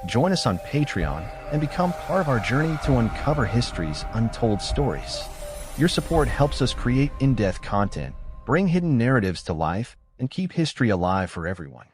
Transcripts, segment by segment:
Join us on Patreon and become part of our journey to uncover history's untold stories. Your support helps us create in-depth content, bring hidden narratives to life, and keep history alive for everyone.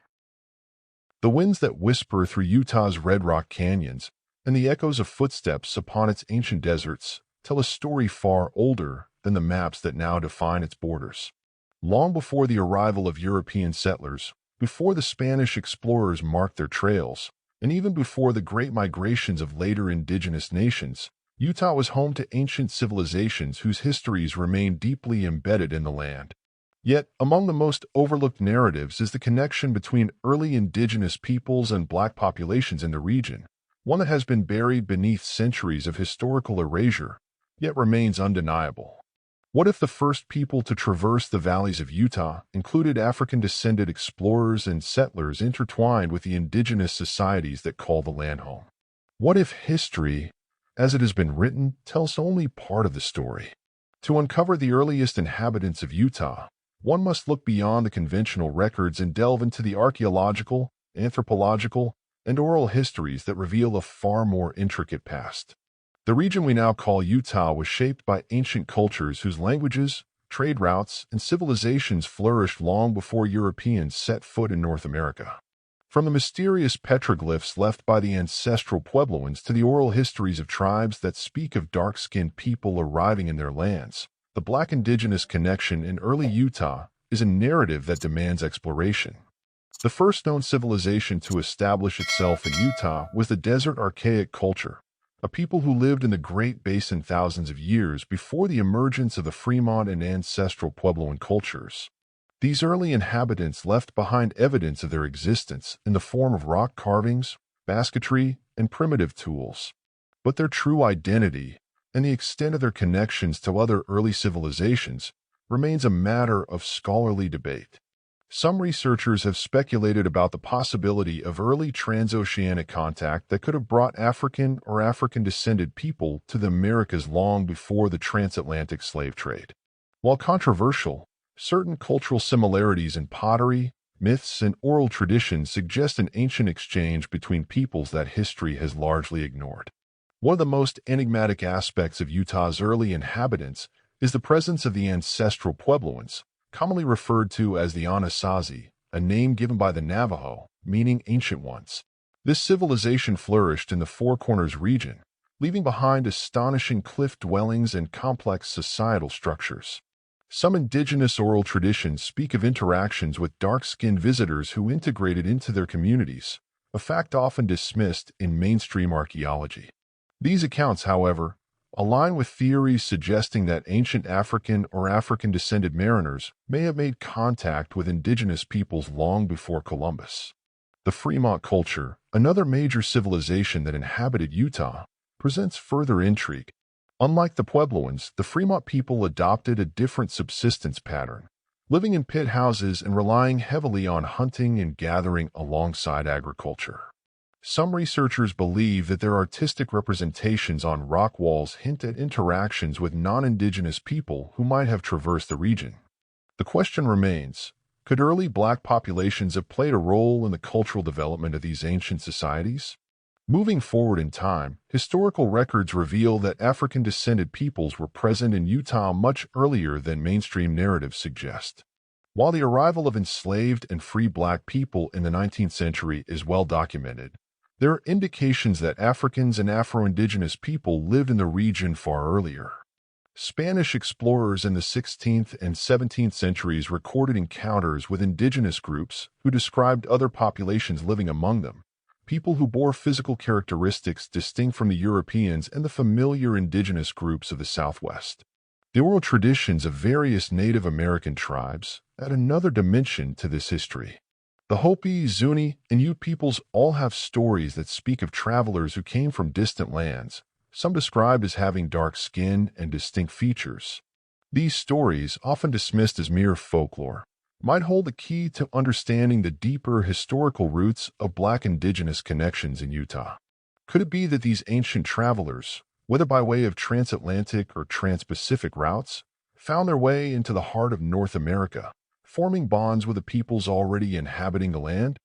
The winds that whisper through Utah's Red Rock canyons and the echoes of footsteps upon its ancient deserts tell a story far older than the maps that now define its borders. Long before the arrival of European settlers, before the Spanish explorers marked their trails, and even before the great migrations of later indigenous nations, Utah was home to ancient civilizations whose histories remain deeply embedded in the land. Yet, among the most overlooked narratives is the connection between early indigenous peoples and Black populations in the region, one that has been buried beneath centuries of historical erasure, yet remains undeniable. What if the first people to traverse the valleys of Utah included African-descended explorers and settlers intertwined with the indigenous societies that call the land home? What if history, as it has been written, tells only part of the story? To uncover the earliest inhabitants of Utah, one must look beyond the conventional records and delve into the archaeological, anthropological, and oral histories that reveal a far more intricate past. The region we now call Utah was shaped by ancient cultures whose languages, trade routes, and civilizations flourished long before Europeans set foot in North America. From the mysterious petroglyphs left by the Ancestral Puebloans to the oral histories of tribes that speak of dark-skinned people arriving in their lands, the Black Indigenous connection in early Utah is a narrative that demands exploration. The first known civilization to establish itself in Utah was the Desert Archaic Culture, a people who lived in the Great Basin thousands of years before the emergence of the Fremont and Ancestral Puebloan cultures. These early inhabitants left behind evidence of their existence in the form of rock carvings, basketry, and primitive tools. But their true identity, and the extent of their connections to other early civilizations, remains a matter of scholarly debate. Some researchers have speculated about the possibility of early transoceanic contact that could have brought African or African-descended people to the Americas long before the transatlantic slave trade. While controversial, certain cultural similarities in pottery, myths, and oral traditions suggest an ancient exchange between peoples that history has largely ignored. One of the most enigmatic aspects of Utah's early inhabitants is the presence of the Ancestral Puebloans, commonly referred to as the Anasazi, a name given by the Navajo, meaning ancient ones. This civilization flourished in the Four Corners region, leaving behind astonishing cliff dwellings and complex societal structures. Some indigenous oral traditions speak of interactions with dark-skinned visitors who integrated into their communities, a fact often dismissed in mainstream archaeology. These accounts, however, align with theories suggesting that ancient African or African-descended mariners may have made contact with indigenous peoples long before Columbus. The Fremont culture, another major civilization that inhabited Utah, presents further intrigue. Unlike the Puebloans, the Fremont people adopted a different subsistence pattern, living in pit houses and relying heavily on hunting and gathering alongside agriculture. Some researchers believe that their artistic representations on rock walls hint at interactions with non-indigenous people who might have traversed the region. The question remains, could early Black populations have played a role in the cultural development of these ancient societies? Moving forward in time, historical records reveal that African-descended peoples were present in Utah much earlier than mainstream narratives suggest. While the arrival of enslaved and free Black people in the 19th century is well documented, there are indications that Africans and Afro-Indigenous people lived in the region far earlier. Spanish explorers in the 16th and 17th centuries recorded encounters with indigenous groups who described other populations living among them, people who bore physical characteristics distinct from the Europeans and the familiar indigenous groups of the Southwest. The oral traditions of various Native American tribes add another dimension to this history. The Hopi, Zuni, and Ute peoples all have stories that speak of travelers who came from distant lands, some described as having dark skin and distinct features. These stories, often dismissed as mere folklore, might hold the key to understanding the deeper historical roots of Black Indigenous connections in Utah. Could it be that these ancient travelers, whether by way of transatlantic or trans-Pacific routes, found their way into the heart of North America, forming bonds with the peoples already inhabiting the land?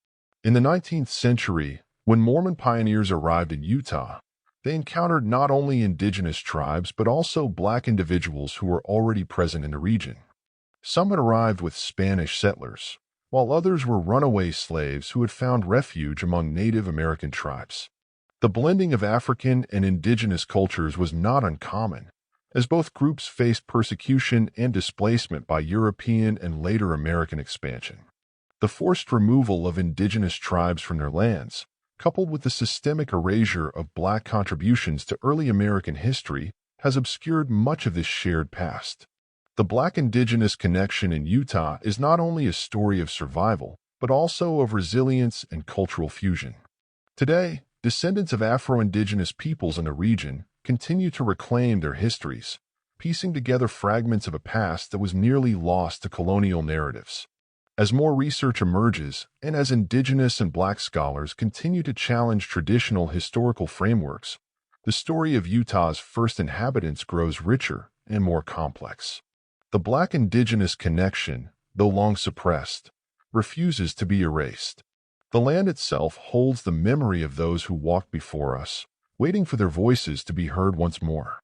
In the 19th century, When Mormon pioneers arrived in Utah, they encountered not only indigenous tribes but also Black individuals who were already present in the region. Some had arrived with Spanish settlers, while others were runaway slaves who had found refuge among Native American tribes. The blending of African and indigenous cultures was not uncommon, as both groups faced persecution and displacement by European and later American expansion. The forced removal of indigenous tribes from their lands, coupled with the systemic erasure of Black contributions to early American history, has obscured much of this shared past. The Black-Indigenous connection in Utah is not only a story of survival, but also of resilience and cultural fusion. Today, descendants of Afro-Indigenous peoples in the region continue to reclaim their histories, piecing together fragments of a past that was nearly lost to colonial narratives. As more research emerges, and as Indigenous and Black scholars continue to challenge traditional historical frameworks, the story of Utah's first inhabitants grows richer and more complex. The Black-Indigenous connection, though long suppressed, refuses to be erased. The land itself holds the memory of those who walked before us, waiting for their voices to be heard once more.